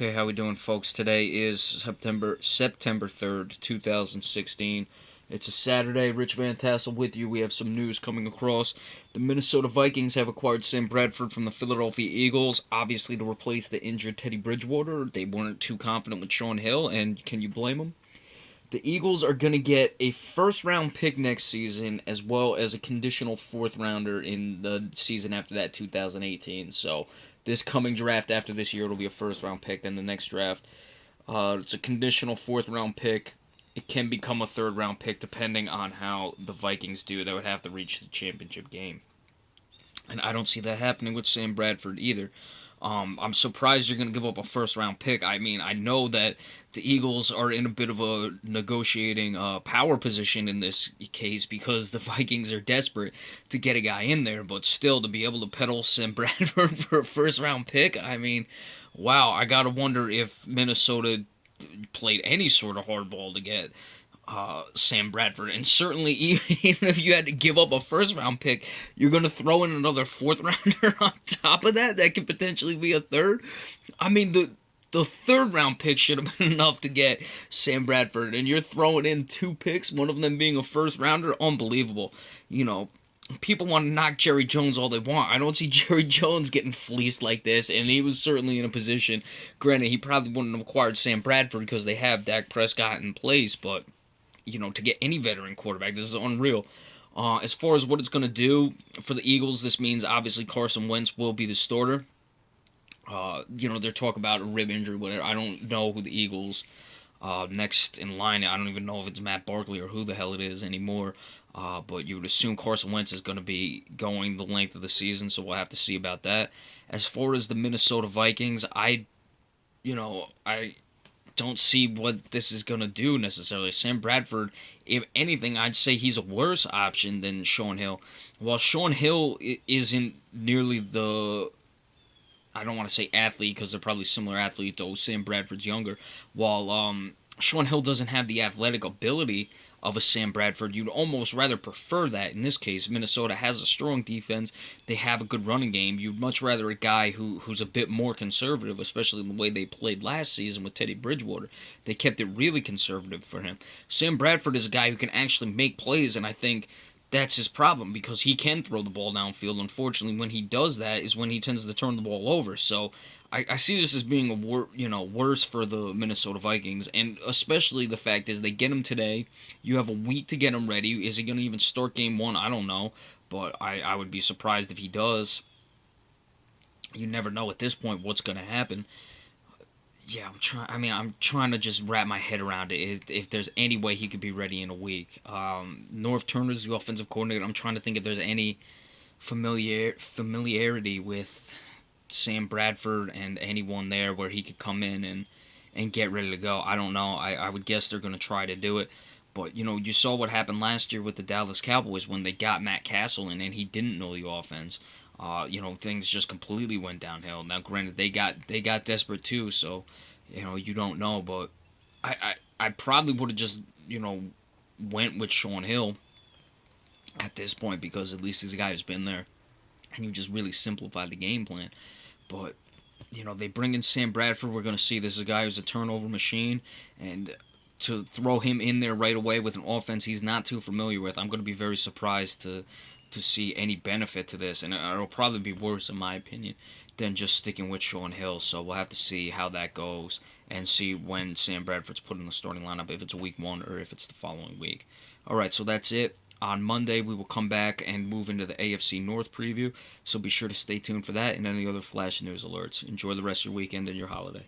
Okay, how we doing, folks? Today is September 3rd, 2016. It's a Saturday. Rich Van Tassel with you. We have some news coming across. The Minnesota Vikings have acquired Sam Bradford from the Philadelphia Eagles, obviously to replace the injured Teddy Bridgewater. They weren't too confident with Shaun Hill, and can you blame them? The Eagles are going to get a first round pick next season, as well as a conditional fourth rounder in the season after that, 2018. So this coming draft after this year, it'll be a first round pick. Then the next draft, it's a conditional fourth round pick. It can become a third round pick depending on how the Vikings do. They would have to reach the championship game. And I don't see that happening with Sam Bradford either. I'm surprised you're going to give up a first round pick. I mean, I know that the Eagles are in a bit of a negotiating power position in this case because the Vikings are desperate to get a guy in there, but still to be able to peddle Sam Bradford for a first round pick, I mean, wow, I got to wonder if Minnesota played any sort of hardball to get Sam Bradford. And certainly, even if you had to give up a first round pick, you're going to throw in another fourth rounder on top of that. That could potentially be a third. I mean, the third round pick should have been enough to get Sam Bradford, and you're throwing in two picks, one of them being a first rounder. Unbelievable. You know, people want to knock Jerry Jones all they want. I don't see Jerry Jones getting fleeced like this, and he was certainly in a position. Granted, he probably wouldn't have acquired Sam Bradford because they have Dak Prescott in place, but to get any veteran quarterback, this is unreal. As far as what it's going to do for the Eagles, this means obviously Carson Wentz will be the starter. They're talking about a rib injury, whatever. I don't know who the Eagles next in line. I don't even know if it's Matt Barkley or who the hell it is anymore. But you would assume Carson Wentz is going to be going the length of the season, so we'll have to see about that. As far as the Minnesota Vikings, I don't see what this is going to do necessarily. Sam Bradford, if anything, I'd say he's a worse option than Shaun Hill. While Shaun Hill isn't nearly the, I don't want to say athlete because they're probably similar athletes, though Sam Bradford's younger. While Shaun Hill doesn't have the athletic ability of a Sam Bradford, you'd almost rather prefer that. In this case, Minnesota has a strong defense. They have a good running game. You'd much rather a guy who's a bit more conservative, especially in the way they played last season with Teddy Bridgewater. They kept it really conservative for him. Sam Bradford is a guy who can actually make plays, and I think that's his problem because he can throw the ball downfield. Unfortunately, when he does that is when he tends to turn the ball over. So I see this as being worse for the Minnesota Vikings, and especially the fact is they get him today. You have a week to get him ready. Is he going to even start game one? I don't know, but I would be surprised if he does. You never know at this point what's going to happen. Yeah, I'm trying to just wrap my head around it. If there's any way he could be ready in a week. North Turner's the offensive coordinator. I'm trying to think if there's any familiarity with Sam Bradford and anyone there where he could come in and get ready to go. I don't know. I would guess they're going to try to do it. But, you saw what happened last year with the Dallas Cowboys when they got Matt Castle in and he didn't know the offense. Things just completely went downhill. Now, granted, they got desperate too, so, you don't know. But I probably would have just, went with Shaun Hill at this point because at least he's a guy who's been there. And you just really simplified the game plan. But, they bring in Sam Bradford. We're going to see this is a guy who's a turnover machine. And to throw him in there right away with an offense he's not too familiar with, I'm going to be very surprised to see any benefit to this. And it'll probably be worse, in my opinion, than just sticking with Shaun Hill. So we'll have to see how that goes and see when Sam Bradford's put in the starting lineup, if it's week one or if it's the following week. All right, so that's it. On Monday, we will come back and move into the AFC North preview, so be sure to stay tuned for that and any other flash news alerts. Enjoy the rest of your weekend and your holiday.